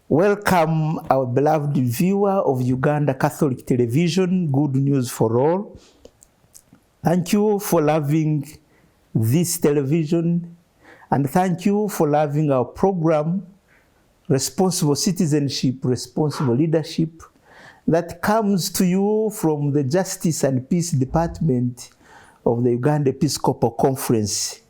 Welcome, our beloved viewer of Uganda Catholic Television, Good News for All. Thank you for loving this television, and thank you for loving our program, Responsible Citizenship, Responsible Leadership, that comes to you from the Justice and Peace Department of the Uganda Episcopal Conference.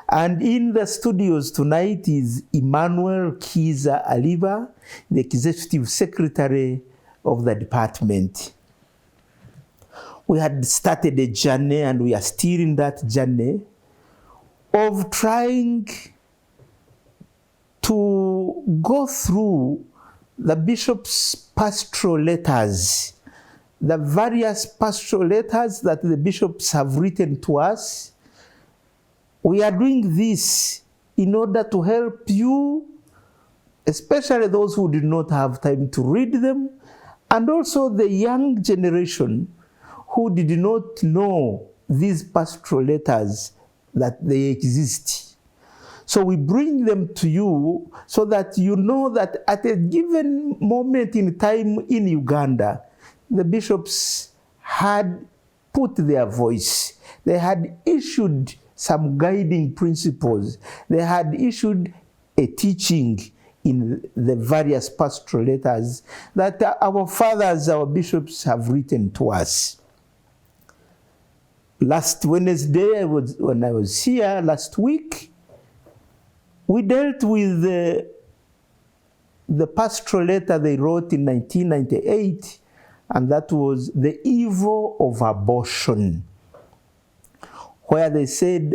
And in the studios tonight is Emmanuel KIIZA ALIBA, the Executive Secretary of the department. We had started a journey, and we are still in that journey of trying to go through the bishop's pastoral letters, the various pastoral letters that the bishops have written to us. We are doing this in order to help you, especially those who did not have time to read them, and also the young generation who did not know these pastoral letters that they exist. So we bring them to you so that you know that at a given moment in time in Uganda, the bishops had put their voice. They had issued some guiding principles. They had issued a teaching in the various pastoral letters that our fathers, our bishops have written to us. Last Wednesday, when I was here last week, we dealt with the pastoral letter they wrote in 1998, and that was the evil of abortion, where they said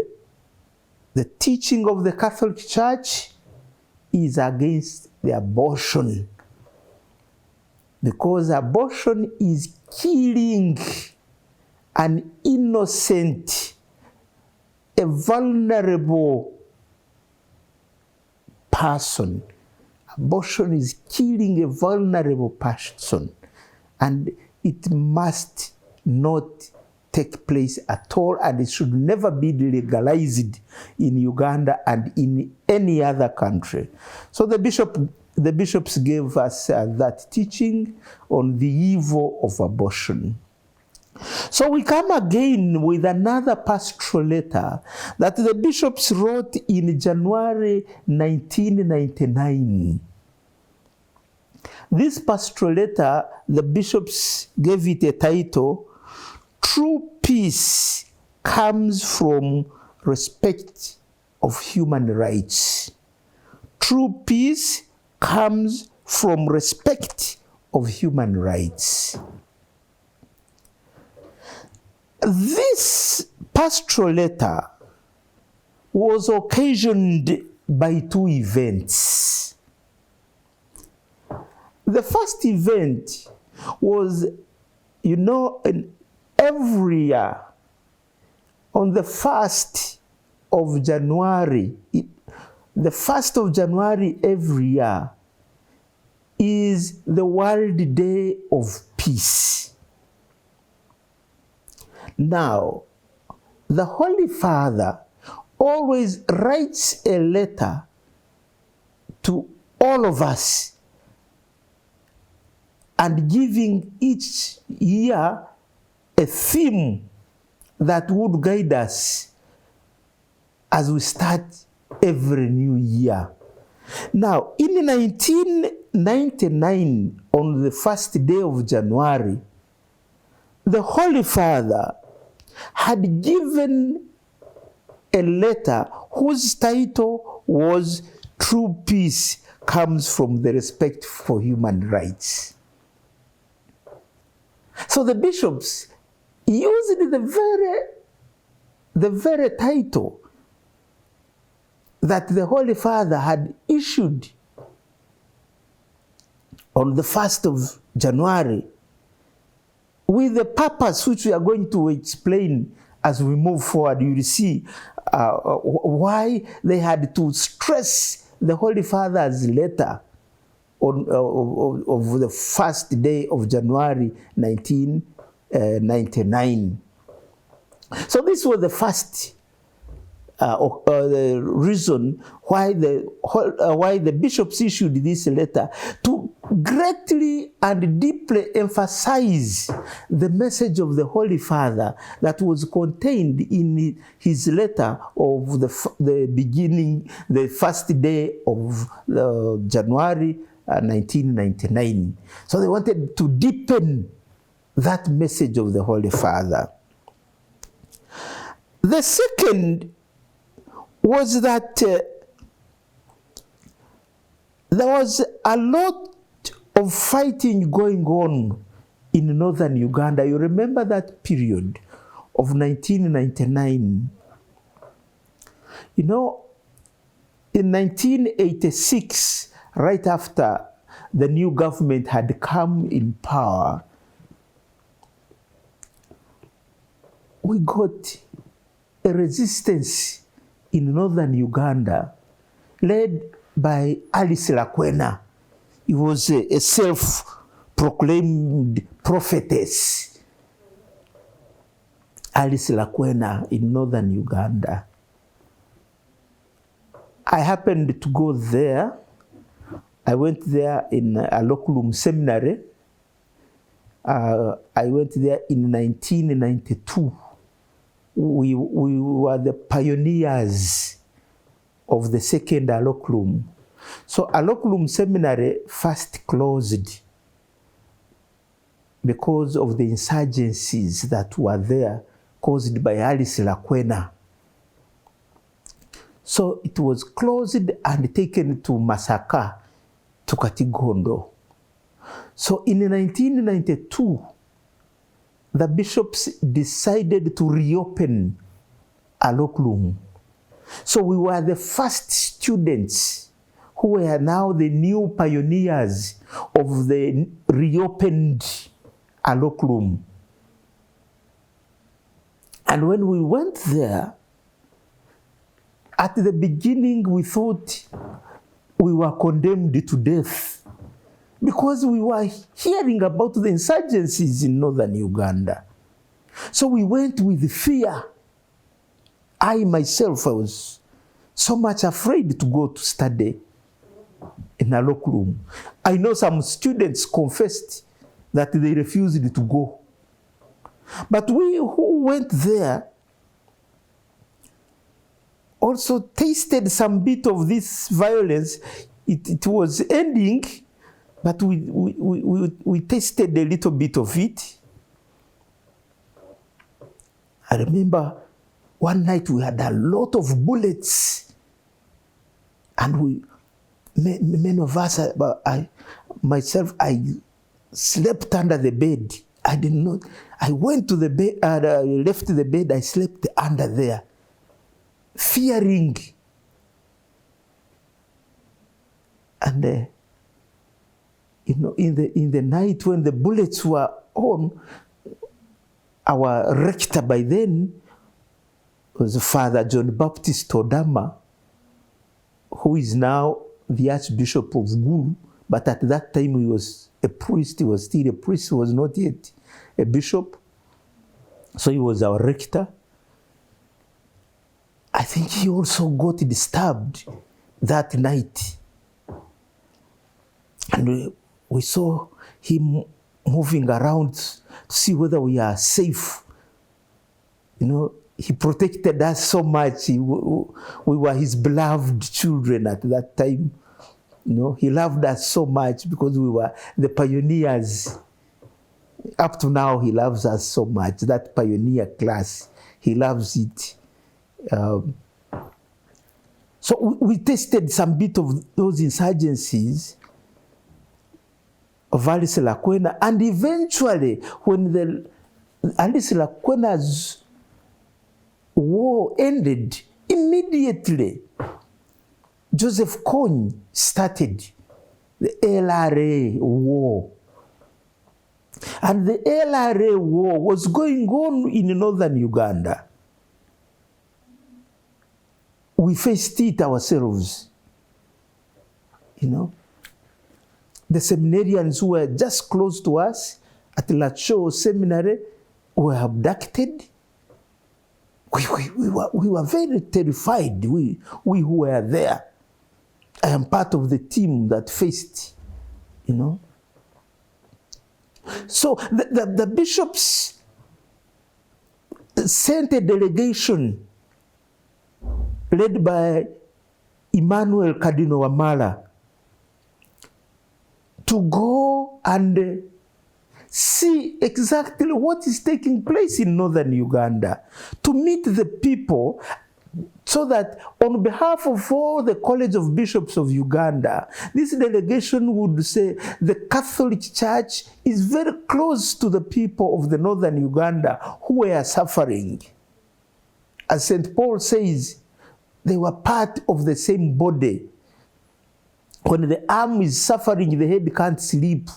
the teaching of the Catholic Church is against the abortion, because abortion is killing an innocent, a vulnerable person. Abortion is killing a vulnerable person, and it must not take place at all, and it should never be legalized in Uganda and in any other country. So the bishops gave us that teaching on the evil of abortion. So we come again with another pastoral letter that the bishops wrote in January 1999. This pastoral letter, the bishops gave it a title, True Peace Comes from Respect of Human Rights. True peace comes from respect of human rights. This pastoral letter was occasioned by two events. The first event was, every year, on the 1st of January, the 1st of January every year is the World Day of Peace. Now, the Holy Father always writes a letter to all of us, and giving each year a theme that would guide us as we start every new year. Now, in 1999, on the 1st day of January, the Holy Father had given a letter whose title was True Peace Comes from the Respect for Human Rights. So the bishops used the very title that the Holy Father had issued on the 1st of January, with the purpose which we are going to explain as we move forward. You will see why they had to stress the Holy Father's letter of the first day of January 1999. So this was the first the reason why the bishops issued this letter, to greatly and deeply emphasize the message of the Holy Father that was contained in his letter of the beginning, the first day of January 1999. So they wanted to deepen that message of the Holy Father. The second was that there was a lot of fighting going on in northern Uganda. You remember that period of 1999. You know, in 1986, right after the new government had come in power, we got a resistance in northern Uganda led by Alice Lakwena. He was a self-proclaimed prophetess, Alice Lakwena, in northern Uganda. I happened to go there. I went there in a loculum seminary. I went there in 1992. We were the pioneers of the second alloculum. So alloculum seminary first closed because of the insurgencies that were there caused by Alice Lakwena. So it was closed and taken to Masaka, to Katigondo. So in 1992, the bishops decided to reopen alloculum. So we were the first students who were now the new pioneers of the reopened alloculum. And when we went there, at the beginning we thought we were condemned to death, because we were hearing about the insurgencies in northern Uganda. So we went with fear. I myself, I was so much afraid to go to study in alloculum. I know some students confessed that they refused to go. But we who went there also tasted some bit of this violence. It was ending, but we tasted a little bit of it. I remember one night we had a lot of bullets, and many of us, I slept under the bed. I did not. I went to the bed, I left the bed, I slept under there, fearing. And you know, in the night when the bullets were on, our rector by then was Father John Baptist Odama, who is now the Archbishop of Gulu, but at that time he was a priest. He was still a priest. He was not yet a bishop. So he was our rector. I think he also got disturbed that night. And we saw him moving around to see whether we are safe. You know, he protected us so much. We were his beloved children at that time. You know, he loved us so much because we were the pioneers. Up to now, he loves us so much. That pioneer class, he loves it. So we tasted some bit of those insurgencies of Alice Lakwena, and eventually, when the Alice Lakwena's war ended, immediately Joseph Kony started the LRA war. And the LRA war was going on in northern Uganda. We faced it ourselves. You know, the seminarians who were just close to us at Lacho Seminary were abducted. we were very terrified, we who were there. I am part of the team that faced, you know. So the bishops sent a delegation led by Emmanuel Cardinal Wamala to go and see exactly what is taking place in northern Uganda, to meet the people, so that on behalf of all the College of Bishops of Uganda, this delegation would say the Catholic Church is very close to the people of the northern Uganda who were suffering. As St. Paul says, they were part of the same body. When the arm is suffering, the head can't sleep.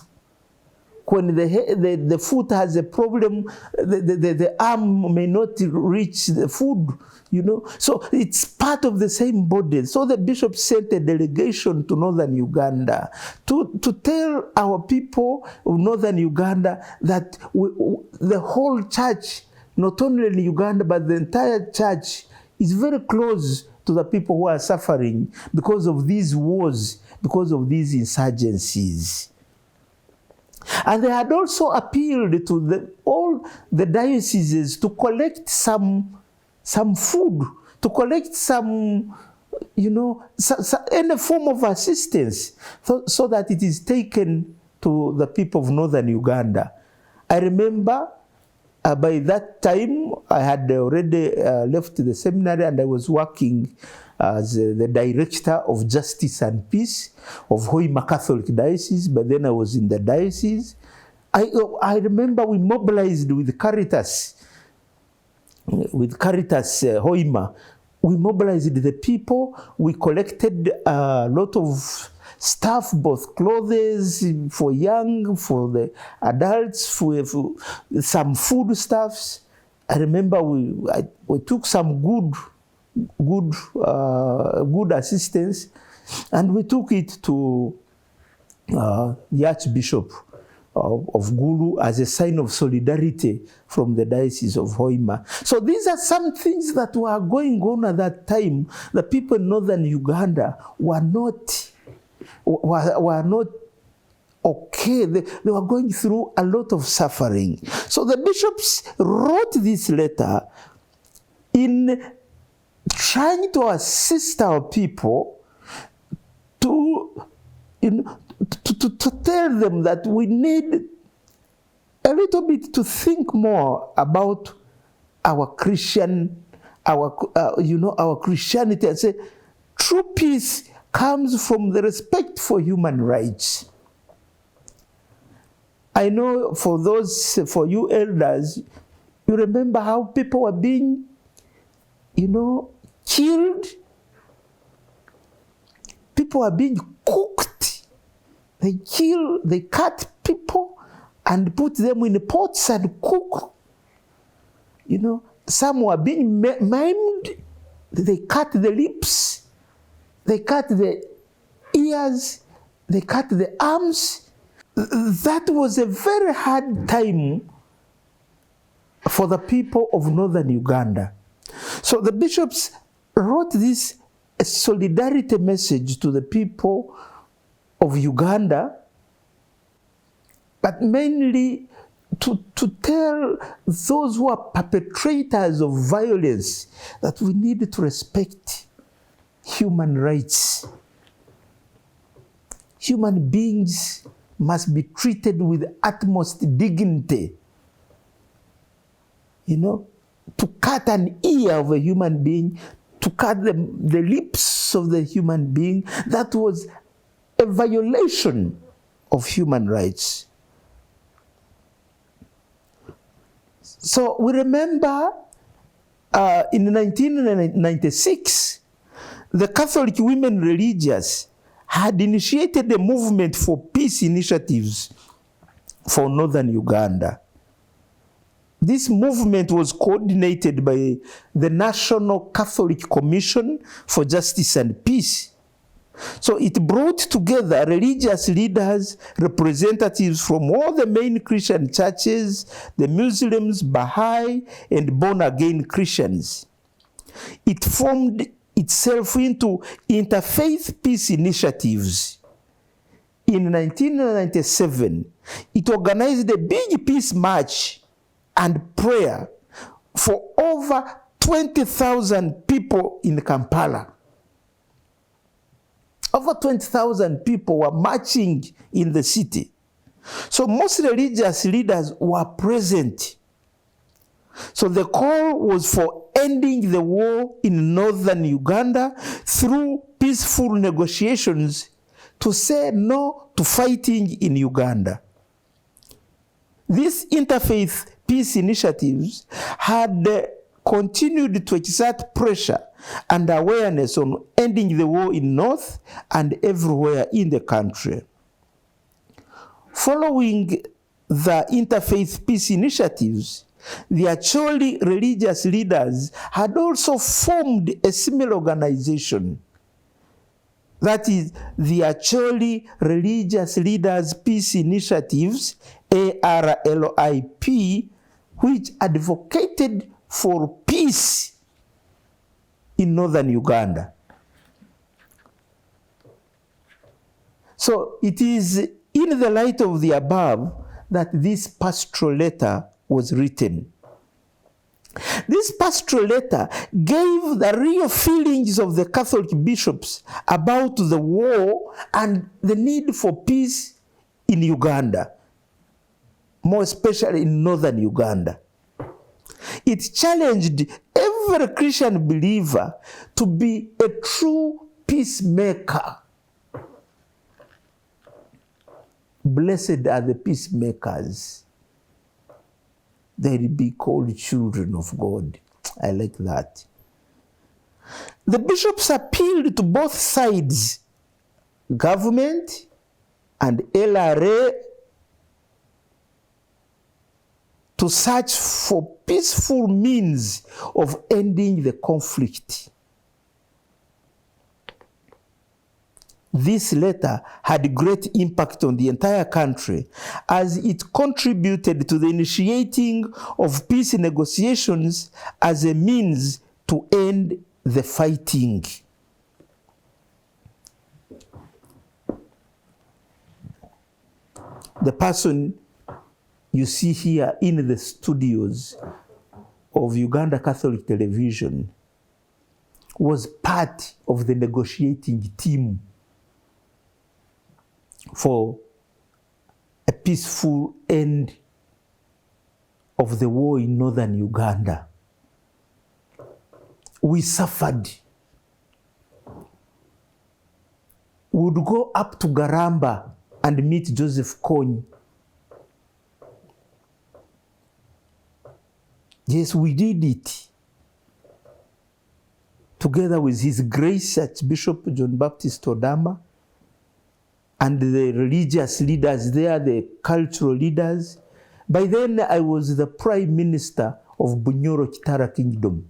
When the foot has a problem, the arm may not reach the food, you know. So it's part of the same body. So the bishop sent a delegation to northern Uganda to tell our people of northern Uganda that the whole church, not only in Uganda, but the entire church is very close to the people who are suffering because of these wars, because of these insurgencies. And they had also appealed to all the dioceses to collect some food, to collect some, you know, any form of assistance, so that it is taken to the people of northern Uganda. I remember by that time I had already left the seminary, and I was working as the director of Justice and Peace of Hoima Catholic Diocese, but then I was in the diocese. I remember we mobilized with Caritas Hoima. We mobilized the people, we collected a lot of stuff, both clothes for young, for the adults, for some food stuffs. I remember we took some good assistance, and we took it to the Archbishop of Gulu as a sign of solidarity from the Diocese of Hoima. So these are some things that were going on at that time. The people in northern Uganda were not okay. They were going through a lot of suffering. So the bishops wrote this letter in trying to assist our people to tell them that we need a little bit to think more about our Christianity, and say true peace comes from the respect for human rights. I know for you elders, you remember how people were being, killed. People are being cooked. They cut people and put them in pots and cook. Some were being maimed. They cut the lips. They cut the ears. They cut the arms. That was a very hard time for the people of northern Uganda. So the bishops wrote this solidarity message to the people of Uganda, but mainly to tell those who are perpetrators of violence that we need to respect human rights. Human beings must be treated with utmost dignity. To cut an ear of a human being, to cut the lips of the human being, that was a violation of human rights. So we remember in 1996, the Catholic women religious had initiated a movement for peace initiatives for northern Uganda. This movement was coordinated by the National Catholic Commission for Justice and Peace. So it brought together religious leaders, representatives from all the main Christian churches, the Muslims, Baha'i, and born-again Christians. It formed itself into interfaith peace initiatives. In 1997, it organized a big peace march and prayer for over 20,000 people in Kampala. Over 20,000 people were marching in the city. So most religious leaders were present. So the call was for ending the war in northern Uganda through peaceful negotiations to say no to fighting in Uganda. These interfaith peace initiatives had continued to exert pressure and awareness on ending the war in North and everywhere in the country. Following the interfaith peace initiatives, the Acholi religious leaders had also formed a similar organization. That is the Acholi Religious Leaders Peace Initiatives, ARLIP, which advocated for peace in northern Uganda. So it is in the light of the above that this pastoral letter was written. This pastoral letter gave the real feelings of the Catholic bishops about the war and the need for peace in Uganda, more especially in northern Uganda. It challenged every Christian believer to be a true peacemaker. Blessed are the peacemakers. They'll be called children of God. I like that. The bishops appealed to both sides, government and LRA, to search for peaceful means of ending the conflict. This letter had great impact on the entire country as it contributed to the initiating of peace negotiations as a means to end the fighting. The person you see here in the studios of Uganda Catholic Television was part of the negotiating team for a peaceful end of the war in northern Uganda. We suffered. We would go up to Garamba and meet Joseph Kony. Yes, we did it. Together with His Grace Archbishop John Baptist Odama and the religious leaders there, the cultural leaders. By then, I was the Prime Minister of Bunyoro Kitara Kingdom.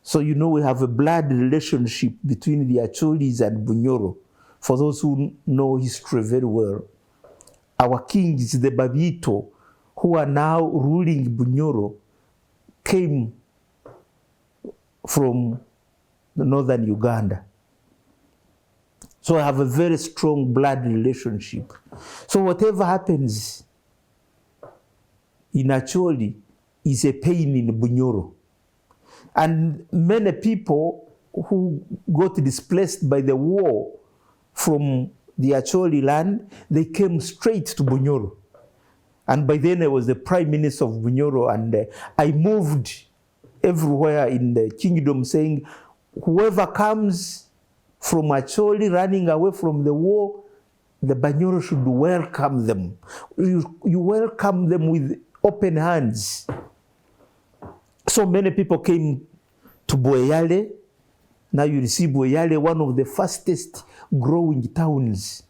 So you know we have a blood relationship between the Acholis and Bunyoro. For those who know history very well, our kings, the Babito, who are now ruling Bunyoro, came from the northern Uganda. So I have a very strong blood relationship. So whatever happens in Acholi is a pain in Bunyoro. And many people who got displaced by the war from the Acholi land, they came straight to Bunyoro. And by then I was the Prime Minister of Bunyoro, and I moved everywhere in the kingdom saying, whoever comes from Acholi running away from the war, the Bunyoro should welcome them. You welcome them with open hands. So many people came to Boyale. Now you see Boyale, one of the fastest growing towns.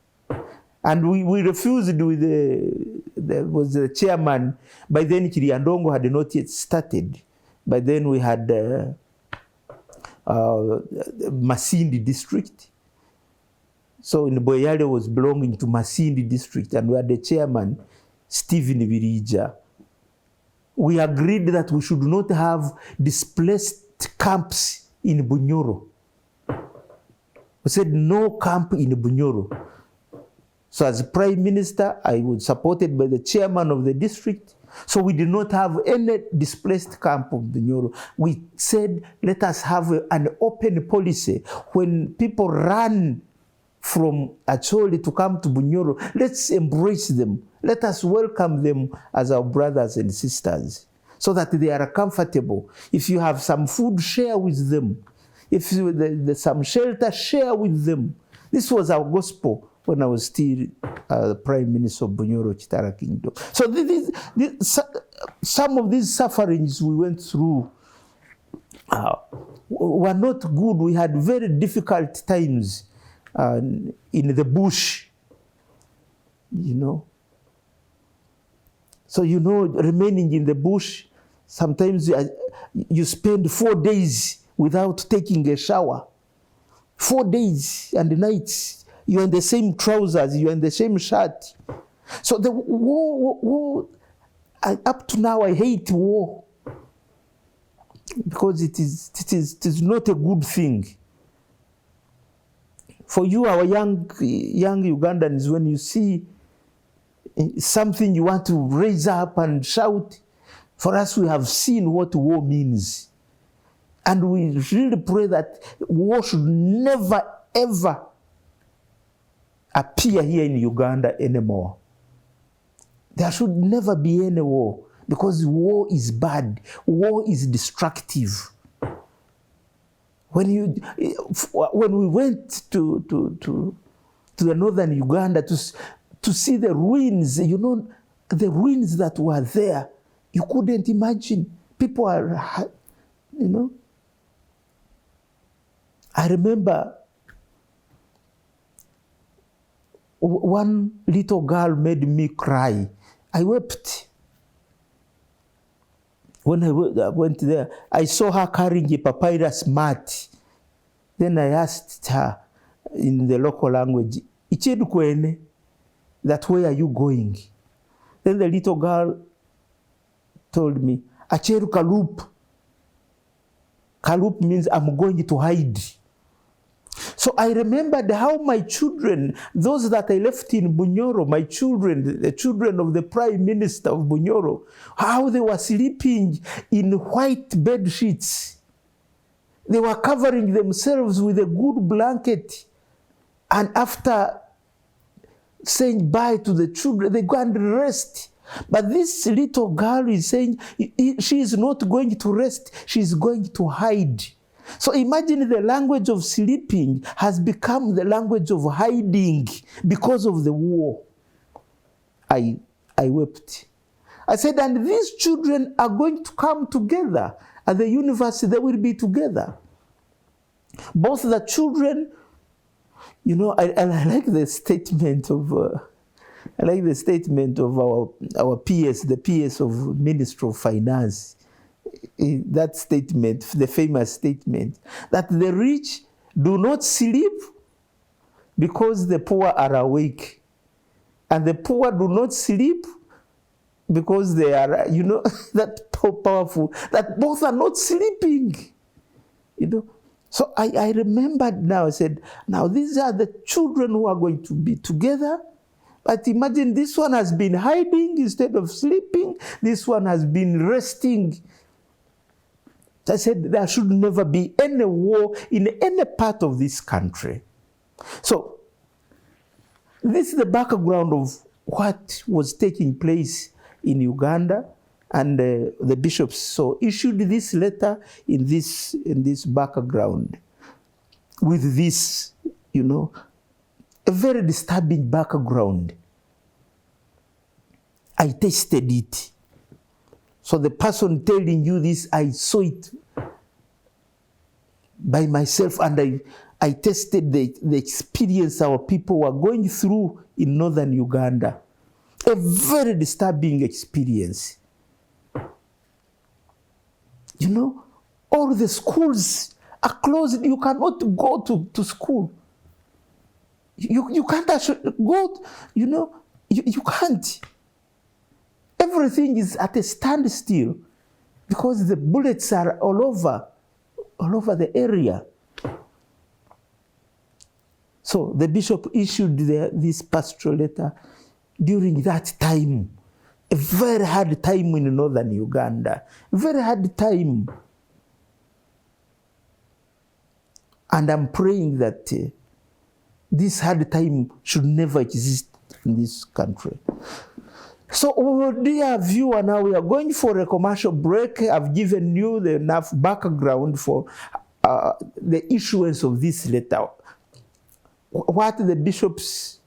And we refused with the chairman. By then, Kiriandongo had not yet started. By then, we had Masindi district. So in Boyale was belonging to Masindi district, and we had the chairman, Stephen Birija. We agreed that we should not have displaced camps in Bunyoro. We said no camp in Bunyoro. So as Prime Minister, I was supported by the chairman of the district. So we did not have any displaced camp of Bunyoro. We said, let us have an open policy. When people run from Acholi to come to Bunyoro, let's embrace them. Let us welcome them as our brothers and sisters so that they are comfortable. If you have some food, share with them. If there's some shelter, share with them. This was our gospel when I was still Prime Minister of Bunyoro Chitara Kingdom. So some of these sufferings we went through were not good. We had very difficult times in the bush, you know. So, you know, remaining in the bush, sometimes you spend 4 days without taking a shower. 4 days and nights. You're in the same trousers, you're in the same shirt. So the war up to now, I hate war. Because it is not a good thing. For you, our young Ugandans, when you see something you want to raise up and shout, for us, we have seen what war means. And we really pray that war should never, ever appear here in Uganda anymore. There should never be any war, because war is bad. War is destructive. When we went to the northern Uganda to see the ruins, you know, the ruins that were there, you couldn't imagine. People are, you know. I remember one little girl made me cry. I wept. When I went there, I saw her carrying a papyrus mat. Then I asked her in the local language, "Ichedukwene, that where are you going?" Then the little girl told me, "Acheru kalup." Kalup means I'm going to hide. So I remembered how my children, those that I left in Bunyoro, my children, the children of the Prime Minister of Bunyoro, how they were sleeping in white bed sheets. They were covering themselves with a good blanket. And after saying bye to the children, they go and rest. But this little girl is saying she is not going to rest, she is going to hide. So imagine the language of sleeping has become the language of hiding because of the war. I wept. I said, and these children are going to come together at the university. They will be together. Both the children, you know, I like the statement of our PS, the PS of Minister of Finance. That statement, the famous statement, that the rich do not sleep because the poor are awake, and the poor do not sleep because they are, you know, that powerful, that both are not sleeping, you know. So I remembered now, I said, now these are the children who are going to be together. But imagine this one has been hiding instead of sleeping. This one has been resting. I said there should never be any war in any part of this country. So this is the background of what was taking place in Uganda, and the bishops so issued this letter in this background, with this, you know, a very disturbing background. I tasted it. So the person telling you this, I saw it by myself, and I tested the experience our people were going through in northern Uganda. A very disturbing experience. You know, all the schools are closed. You cannot go to school. You can't go, you can't. Everything is at a standstill because the bullets are all over the area. So the bishop issued this pastoral letter during that time, a very hard time in northern Uganda, very hard time. And I'm praying that this hard time should never exist in this country. So, dear viewer, now we are going for a commercial break. I've given you enough background for the issuance of this letter. What the bishops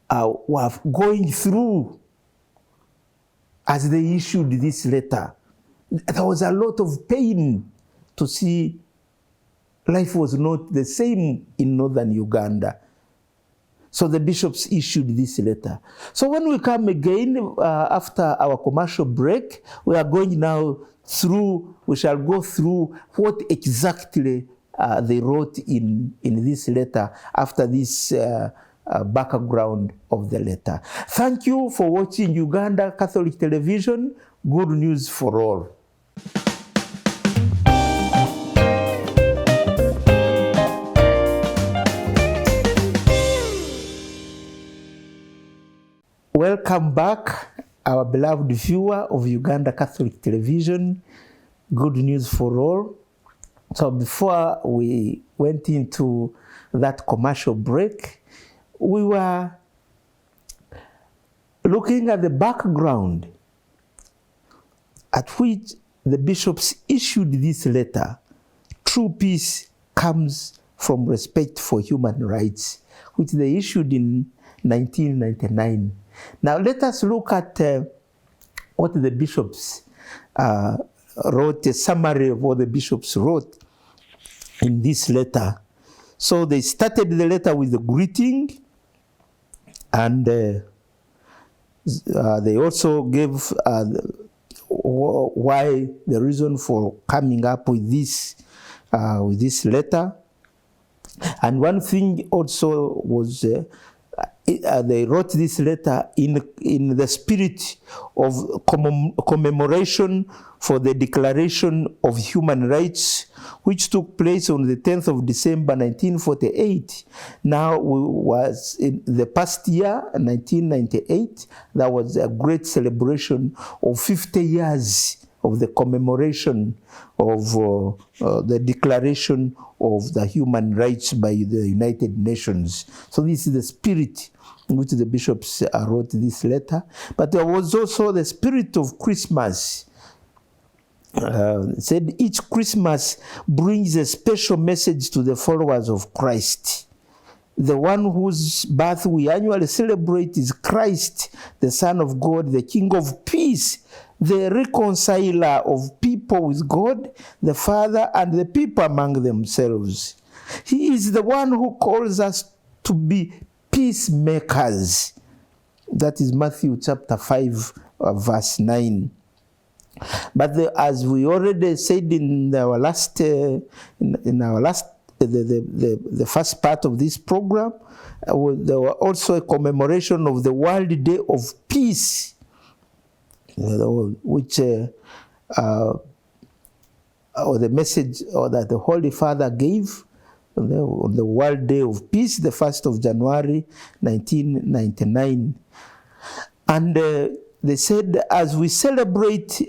were going through as they issued this letter. There was a lot of pain to see life was not the same in northern Uganda. So the bishops issued this letter. So when we come again after our commercial break, we are going now we shall go through what exactly they wrote in this letter after this background of the letter. Thank you for watching Uganda Catholic Television. Good news for all. Welcome back, our beloved viewer of Uganda Catholic Television. Good news for all. So before we went into that commercial break, we were looking at the background at which the bishops issued this letter. True peace comes from respect for human rights, which they issued in 1999. Now let us look at what the bishops wrote, a summary of what the bishops wrote in this letter. So they started the letter with a greeting, and they also gave why the reason for coming up with this letter. And one thing also was they wrote this letter in the spirit of commemoration for the Declaration of Human Rights, which took place on the 10th of December 1948. Now, was in the past year, 1998, there was a great celebration of 50 years of the commemoration of the Declaration of the Human Rights by the United Nations. So this is the spirit in which the bishops wrote this letter. But there was also the spirit of Christmas. Said each Christmas brings a special message to the followers of Christ. The one whose birth we annually celebrate is Christ, the Son of God, the King of peace, the reconciler of people with God, the Father, and the people among themselves. He is the one who calls us to be peacemakers. That is Matthew chapter 5, verse 9. But as we already said in our last, the first part of this program, there were also a commemoration of the World Day of Peace, which or the message that the Holy Father gave on the World Day of Peace, the 1st of January 1999. And they said, as we celebrate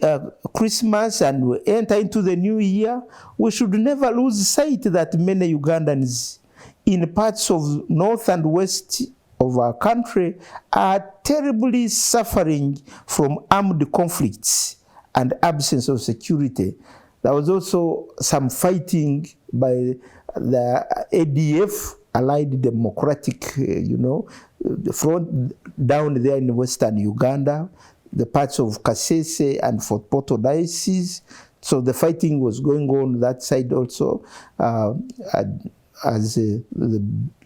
Christmas and we enter into the new year, we should never lose sight that many Ugandans in parts of north and west of our country are terribly suffering from armed conflicts and absence of security. There was also some fighting by the ADF, Allied Democratic, the front down there in western Uganda, the parts of Kasese and Fort Portal diocese. So the fighting was going on that side also, as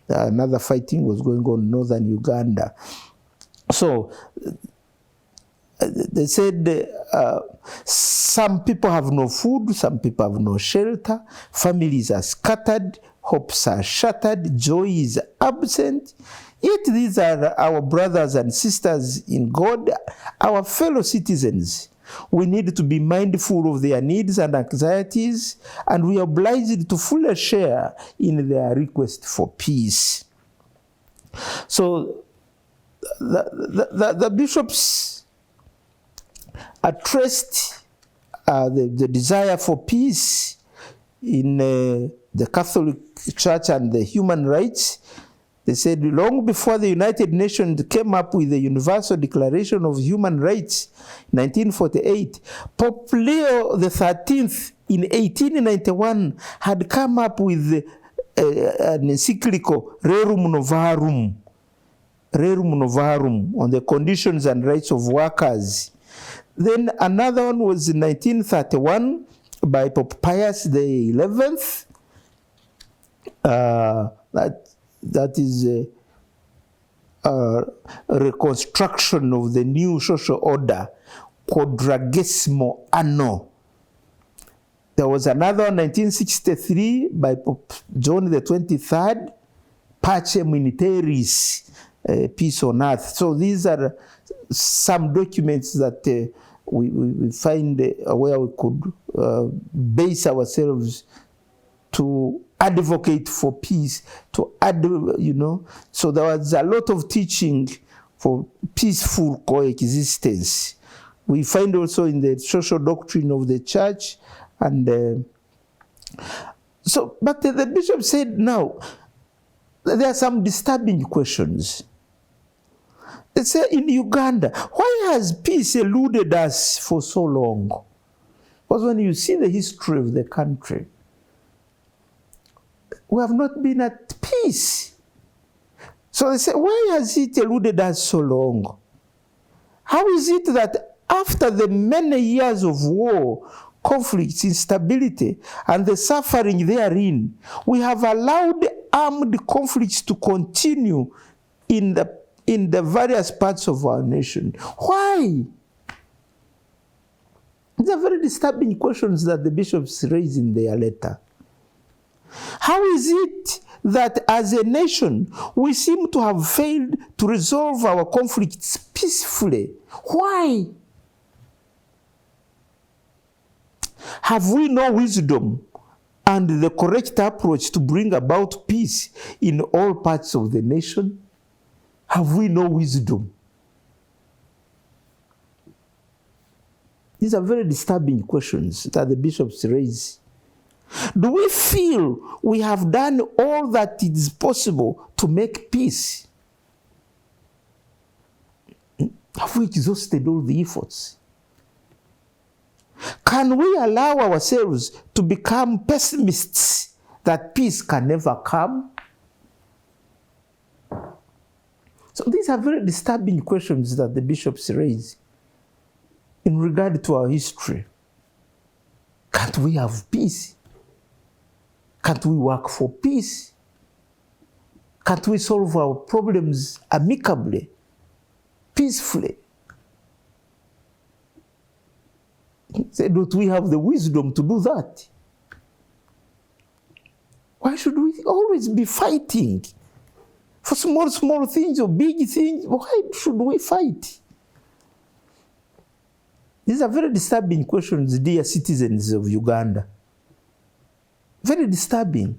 another fighting was going on in northern Uganda. So they said some people have no food, some people have no shelter, families are scattered, hopes are shattered, joy is absent. Yet these are our brothers and sisters in God, our fellow citizens. We need to be mindful of their needs and anxieties, and we are obliged to fully share in their request for peace. So the bishops addressed the desire for peace in the Catholic Church and the human rights. They said long before the United Nations came up with the Universal Declaration of Human Rights in 1948, Pope Leo XIII in 1891 had come up with an encyclical Rerum Novarum on the conditions and rights of workers. Then another one was in 1931 by Pope Pius XI. That is a reconstruction of the new social order, Quadragesimo Anno. There was another in 1963 by Pope John the 23rd, Pacem in Terris, peace on earth. So these are some documents that we find where we could base ourselves to advocate for peace, So there was a lot of teaching for peaceful coexistence. We find also in the social doctrine of the church, and but the bishop said, now, there are some disturbing questions. They say in Uganda, why has peace eluded us for so long? Because when you see the history of the country, we have not been at peace. So they say, why has it eluded us so long? How is it that after the many years of war, conflicts, instability, and the suffering therein, we have allowed armed conflicts to continue in the various parts of our nation? Why? These are very disturbing questions that the bishops raise in their letter. How is it that as a nation, we seem to have failed to resolve our conflicts peacefully? Why? Have we no wisdom and the correct approach to bring about peace in all parts of the nation? Have we no wisdom? These are very disturbing questions that the bishops raise. Do we feel we have done all that is possible to make peace? Have we exhausted all the efforts? Can we allow ourselves to become pessimists that peace can never come? So these are very disturbing questions that the bishops raise in regard to our history. Can't we have peace? Can't we work for peace? Can't we solve our problems amicably, peacefully? Don't we have the wisdom to do that? Why should we always be fighting for small things or big things? Why should we fight? These are very disturbing questions, dear citizens of Uganda. Very disturbing.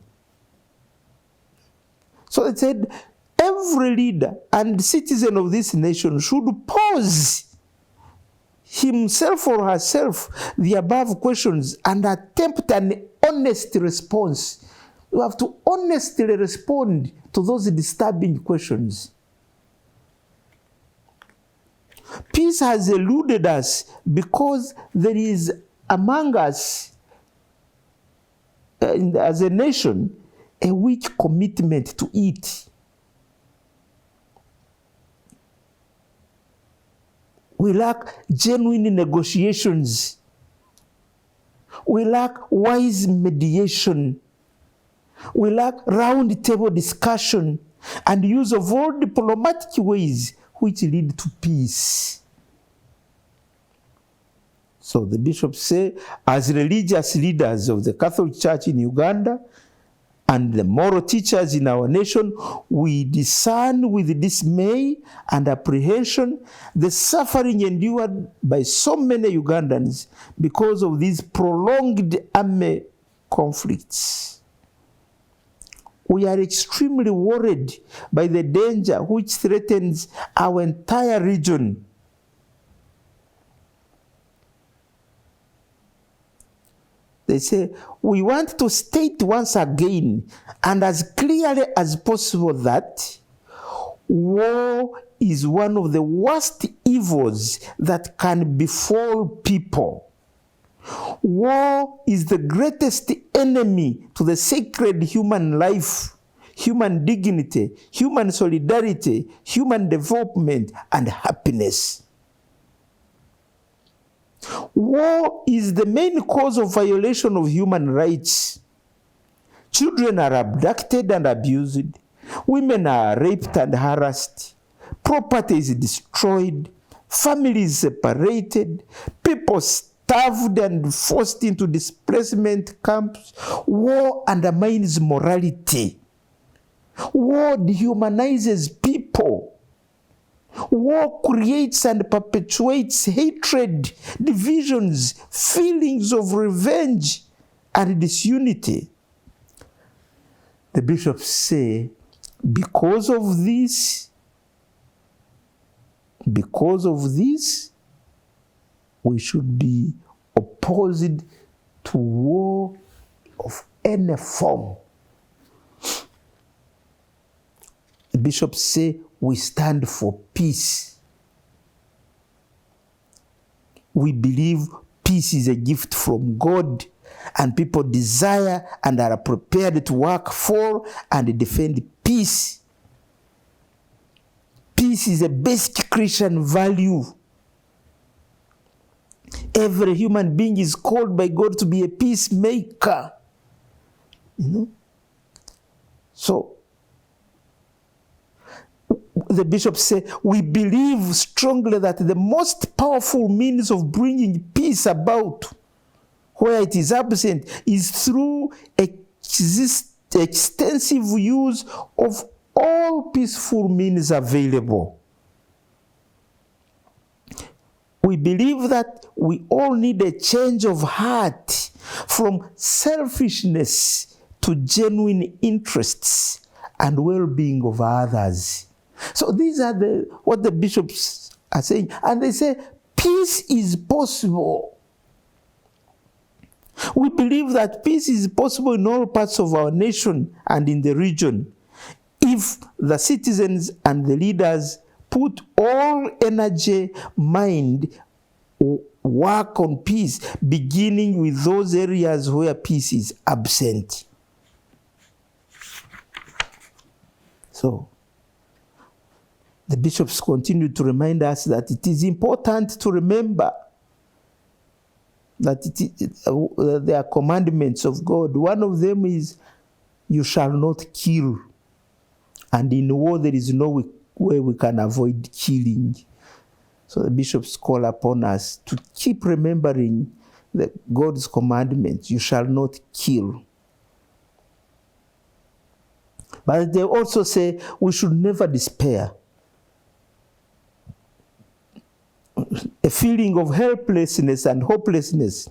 So it said, every leader and citizen of this nation should pose himself or herself the above questions and attempt an honest response. You have to honestly respond to those disturbing questions. Peace has eluded us because there is among us, as a nation, a weak commitment to it. We lack genuine negotiations. We lack wise mediation. We lack round-table discussion and use of all diplomatic ways which lead to peace. So the bishops say, as religious leaders of the Catholic Church in Uganda, and the moral teachers in our nation, we discern with dismay and apprehension the suffering endured by so many Ugandans because of these prolonged army conflicts. We are extremely worried by the danger which threatens our entire region. They say, we want to state once again and as clearly as possible that war is one of the worst evils that can befall people. War is the greatest enemy to the sacred human life, human dignity, human solidarity, human development, and happiness. War is the main cause of violation of human rights. Children are abducted and abused. Women are raped and harassed. Property is destroyed. Families separated. People starved and forced into displacement camps. War undermines morality. War dehumanizes people. War creates and perpetuates hatred, divisions, feelings of revenge, and disunity. The bishops say, because of this, we should be opposed to war of any form. The bishops say, we stand for peace. We believe peace is a gift from God, and people desire and are prepared to work for and defend peace. Peace is a basic Christian value. Every human being is called by God to be a peacemaker. So, the bishops say, we believe strongly that the most powerful means of bringing peace about where it is absent is through extensive use of all peaceful means available. We believe that we all need a change of heart from selfishness to genuine interests and well-being of others. So these are what the bishops are saying. And they say, peace is possible. We believe that peace is possible in all parts of our nation and in the region if the citizens and the leaders put all energy, mind, work on peace, beginning with those areas where peace is absent. So, the bishops continue to remind us that it is important to remember that there are commandments of God. One of them is, you shall not kill. And in war, there is no way we can avoid killing. So the bishops call upon us to keep remembering God's commandments. You shall not kill. But they also say we should never despair. A feeling of helplessness and hopelessness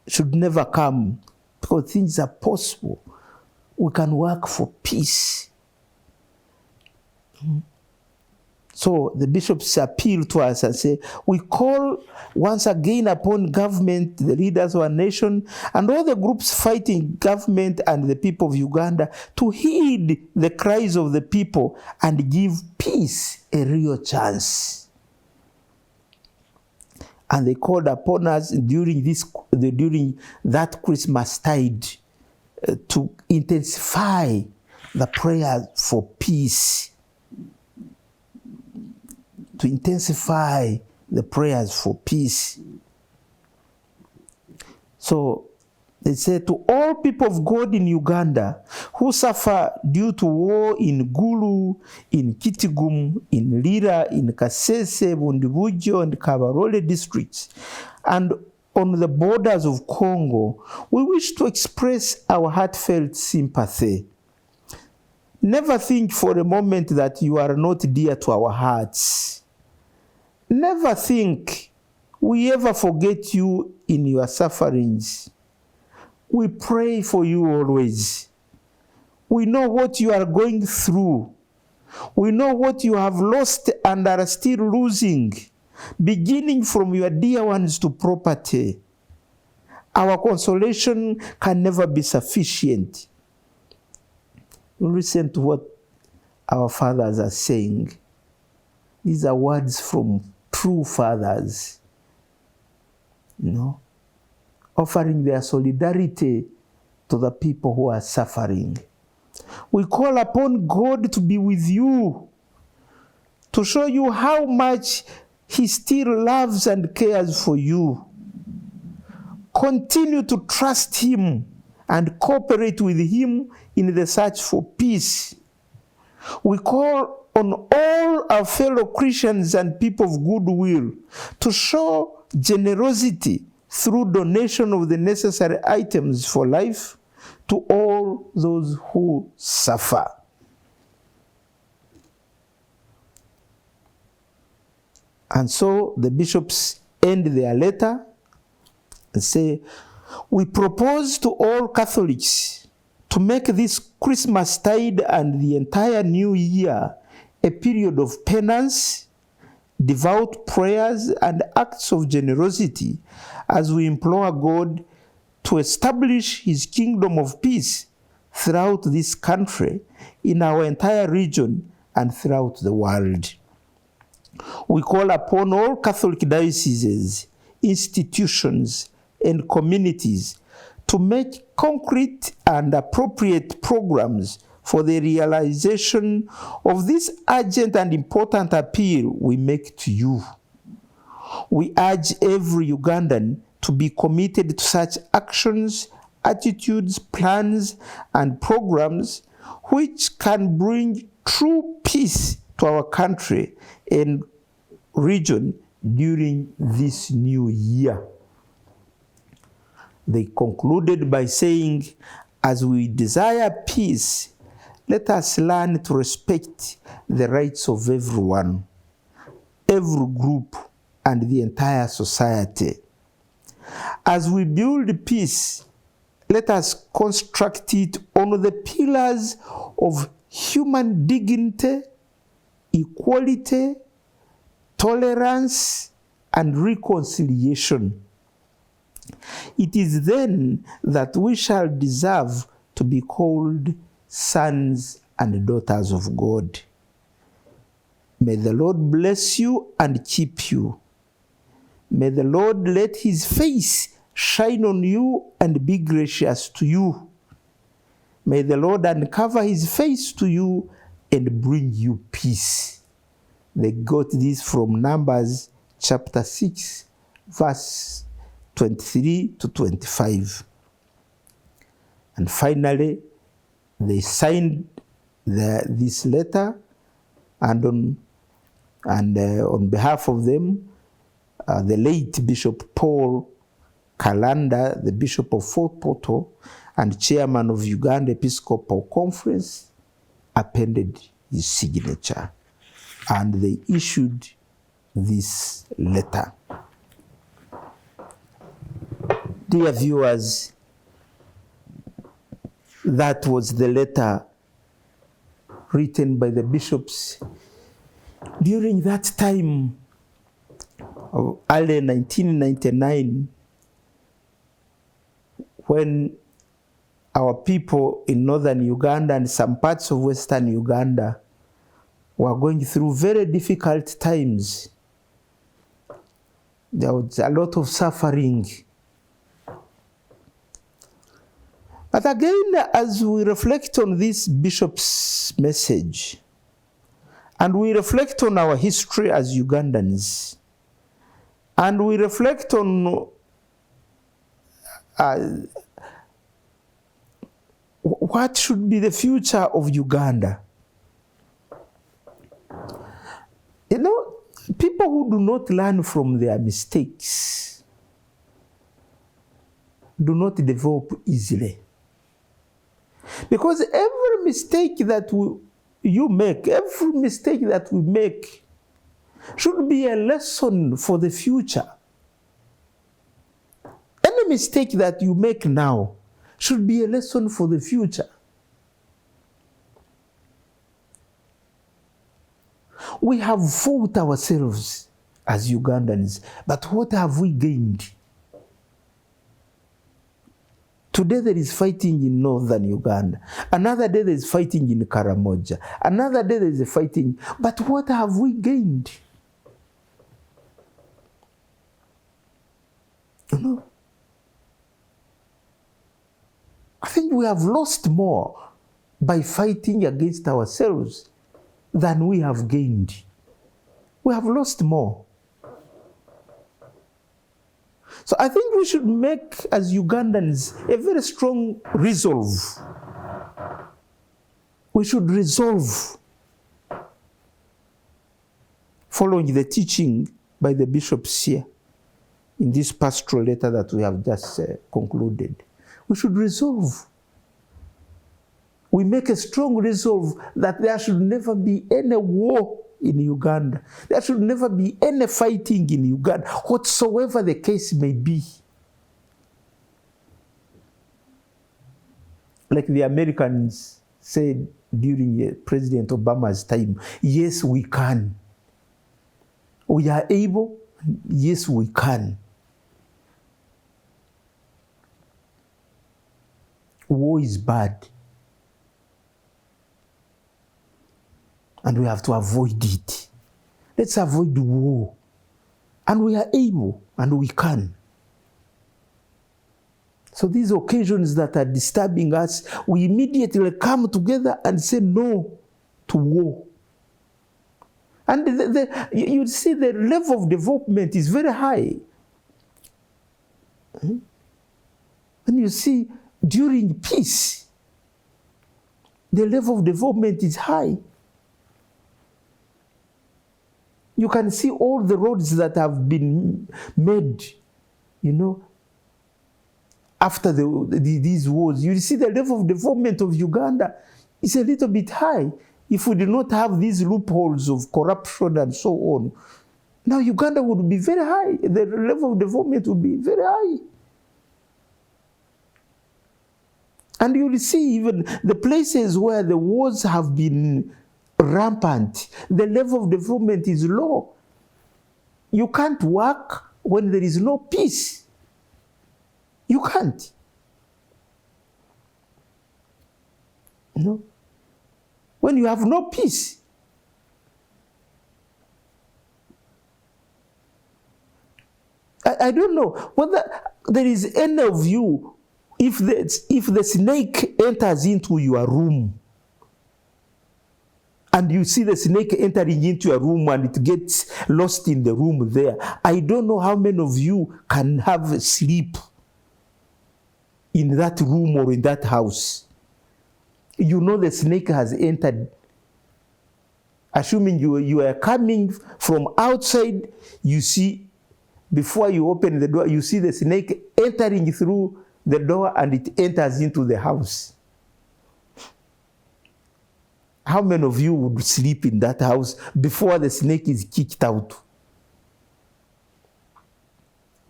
should never come, because things are possible. We can work for peace. So the bishops appeal to us and say, we call once again upon government, the leaders of our nation, and all the groups fighting government and the people of Uganda to heed the cries of the people and give peace a real chance. And they called upon us during that Christmastide to intensify the prayer for peace. To intensify the prayers for peace. So they say, to all people of God in Uganda who suffer due to war in Gulu, in Kitigum, in Lira, in Kasese, Bundibujo, and Kabarole districts, and on the borders of Congo, we wish to express our heartfelt sympathy. Never think for a moment that you are not dear to our hearts. Never think we ever forget you in your sufferings. We pray for you always. We know what you are going through. We know what you have lost and are still losing, beginning from your dear ones to property. Our consolation can never be sufficient. Listen to what our fathers are saying. These are words from true fathers, offering their solidarity to the people who are suffering. We call upon God to be with you, to show you how much He still loves and cares for you. Continue to trust Him and cooperate with Him in the search for peace. We call on all our fellow Christians and people of goodwill to show generosity through donation of the necessary items for life to all those who suffer. And so the bishops end their letter and say, we propose to all Catholics to make this Christmastide and the entire new year a period of penance, devout prayers, and acts of generosity as we implore God to establish His kingdom of peace throughout this country, in our entire region, and throughout the world. We call upon all Catholic dioceses, institutions, and communities to make concrete and appropriate programs for the realization of this urgent and important appeal we make to you. We urge every Ugandan to be committed to such actions, attitudes, plans, and programs which can bring true peace to our country and region during this new year. They concluded by saying, as we desire peace, let us learn to respect the rights of everyone, every group, and the entire society. As we build peace, let us construct it on the pillars of human dignity, equality, tolerance, and reconciliation. It is then that we shall deserve to be called sons and daughters of God. May the Lord bless you and keep you. May the Lord let His face shine on you and be gracious to you. May the Lord uncover His face to you and bring you peace. They got this from Numbers chapter 6, verse 23 to 25. And finally, they signed this letter, and on behalf of them, the late Bishop Paul Kalanda, the Bishop of Fort Portal and Chairman of Uganda Episcopal Conference, appended his signature, and they issued this letter. Dear viewers, that was the letter written by the bishops during that time of early 1999, when our people in northern Uganda and some parts of western Uganda were going through very difficult times. There was a lot of suffering. But again, as we reflect on this bishop's message, and we reflect on our history as Ugandans, and we reflect on what should be the future of Uganda. You know, people who do not learn from their mistakes do not develop easily. Because every mistake that you make, every mistake that we make should be a lesson for the future. Any mistake that you make now should be a lesson for the future. We have fought ourselves as Ugandans, but what have we gained? Today there is fighting in northern Uganda. Another day there is fighting in Karamoja. Another day there is fighting. But what have we gained? You know? I think we have lost more by fighting against ourselves than we have gained. We have lost more. So I think we should make, as Ugandans, a very strong resolve. We should resolve, following the teaching by the bishops here in this pastoral letter that we have just concluded. We should resolve. We make a strong resolve that there should never be any war in Uganda. There should never be any fighting in Uganda, whatsoever the case may be. Like the Americans said during President Obama's time, yes, we can. We are able, yes, we can. War is bad. And we have to avoid it. Let's avoid war. And we are able, and we can. So these occasions that are disturbing us, we immediately come together and say no to war. And you see the level of development is very high. And you see, during peace, the level of development is high. You can see all the roads that have been made, you know, after these wars. You see the level of development of Uganda is a little bit high. If we did not have these loopholes of corruption and so on, now Uganda would be very high. The level of development would be very high. And you will see even the places where the wars have been rampant, the level of development is low. You can't work when there is no peace. You can't. You know? When you have no peace. I don't know whether there is any of you, if the snake enters into your room, and you see the snake entering into your room and it gets lost in the room there, I don't know how many of you can have sleep in that room or in that house. You know the snake has entered. Assuming you are coming from outside, you see, before you open the door, you see the snake entering through the door and it enters into the house. How many of you would sleep in that house before the snake is kicked out?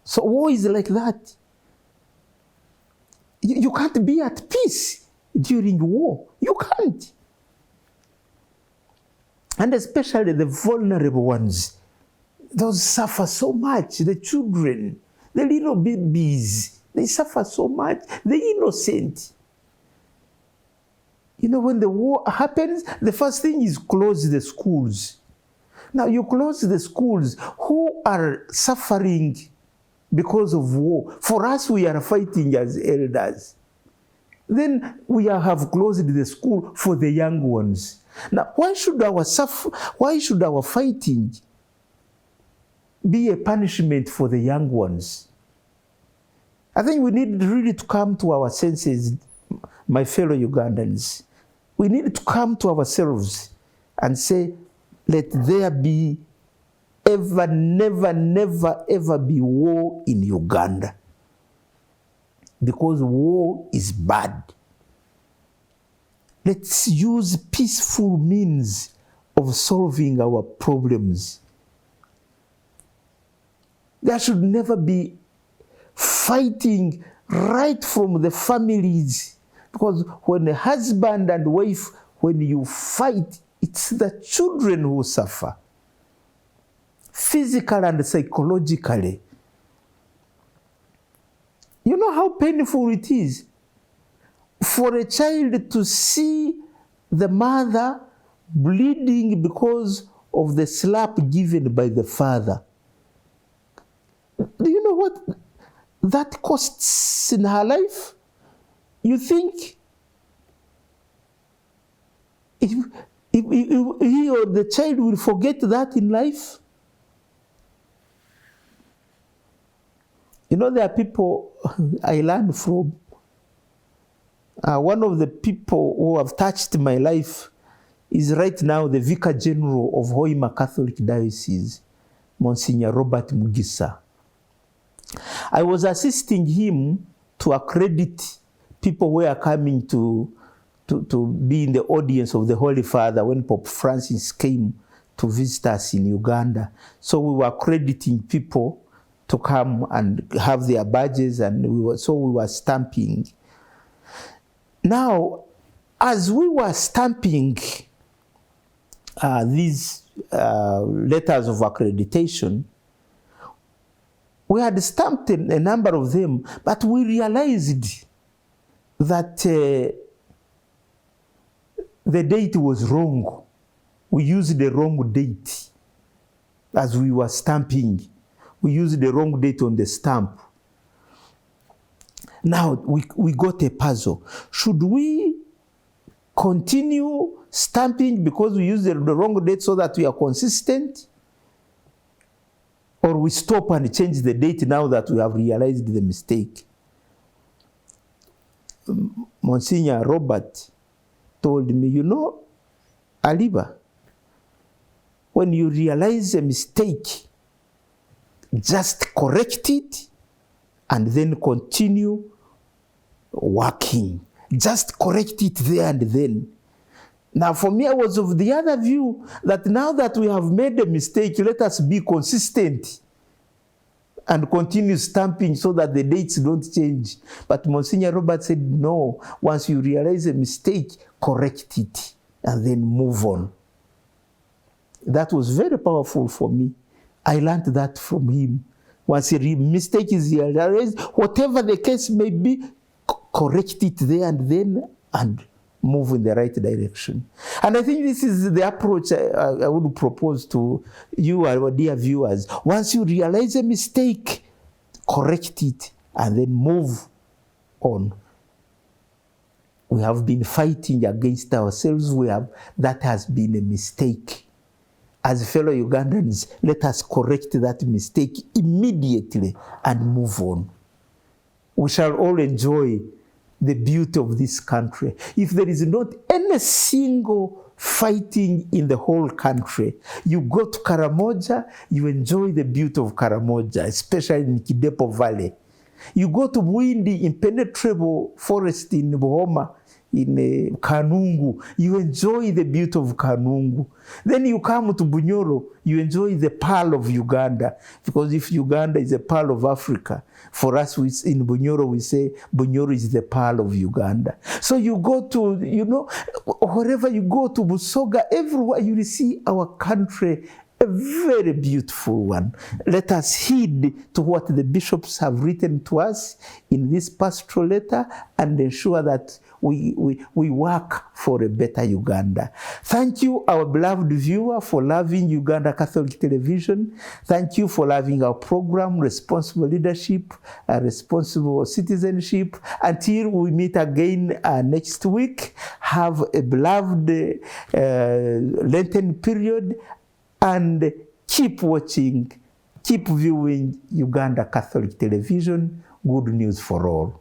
So war is like that. You can't be at peace during war. You can't. And especially the vulnerable ones. Those suffer so much. The children, the little babies, they suffer so much. The innocent. You know, when the war happens, the first thing is close the schools. Now, you close the schools. Who are suffering because of war? For us, we are fighting as elders. Then we have closed the school for the young ones. Now, why should our fighting be a punishment for the young ones? I think we need really to come to our senses, my fellow Ugandans. We need to come to ourselves and say, let there be never, ever be war in Uganda. because war is bad. Let's use peaceful means of solving our problems. There should never be fighting right from the families, because when a husband and wife, when you fight, it's the children who suffer, physically and psychologically. You know how painful it is for a child to see the mother bleeding because of the slap given by the father. Do you know what that costs in her life? You think if he or the child will forget that in life? You know, there are people I learn from. One of the people who have touched my life is right now the Vicar General of Hoima Catholic Diocese, Monsignor Robert Mugisa. I was assisting him to accredit people who are coming to be in the audience of the Holy Father when Pope Francis came to visit us in Uganda. So we were accrediting people to come and have their badges, and we were stamping. Now, as we were stamping these letters of accreditation, we had stamped a number of them, but we realized that the date was wrong. We used the wrong date as we were stamping. We used the wrong date on the stamp. Now, we got a puzzle. Should we continue stamping because we used the wrong date so that we are consistent? Or we stop and change the date now that we have realized the mistake? Monsignor Robert told me, you know, ALIBA, when you realize a mistake, just correct it and then continue working. Just correct it there and then. Now, for me, I was of the other view that now that we have made a mistake, let us be consistent and continue stamping so that the dates don't change. But Monsignor Robert said, no, once you realize a mistake, correct it and then move on. That was very powerful for me. I learned that from him. Once a mistake is realized, whatever the case may be, correct it there and then and move in the right direction. And I think this is the approach I would propose to you, our dear viewers. Once you realize a mistake, correct it and then move on. We have been fighting against ourselves. That has been a mistake. As fellow Ugandans, let us correct that mistake immediately and move on. We shall all enjoy the beauty of this country. If there is not any single fighting in the whole country, you go to Karamoja, you enjoy the beauty of Karamoja, especially in Kidepo Valley. You go to Bwindi, impenetrable forest in Buhoma, in Kanungu, you enjoy the beauty of Kanungu. Then you come to Bunyoro, you enjoy the pearl of Uganda. Because if Uganda is a pearl of Africa, for us in Bunyoro we say Bunyoro is the pearl of Uganda. So you go to, wherever you go to Busoga, everywhere you will see our country, a very beautiful one. Let us heed to what the bishops have written to us in this pastoral letter and ensure that we work for a better Uganda. Thank you, our beloved viewer, for loving Uganda Catholic Television. Thank you for loving our program, Responsible Leadership, Responsible Citizenship. Until we meet again next week, have a beloved Lenten period, and keep watching, keep viewing Uganda Catholic Television. Good news for all.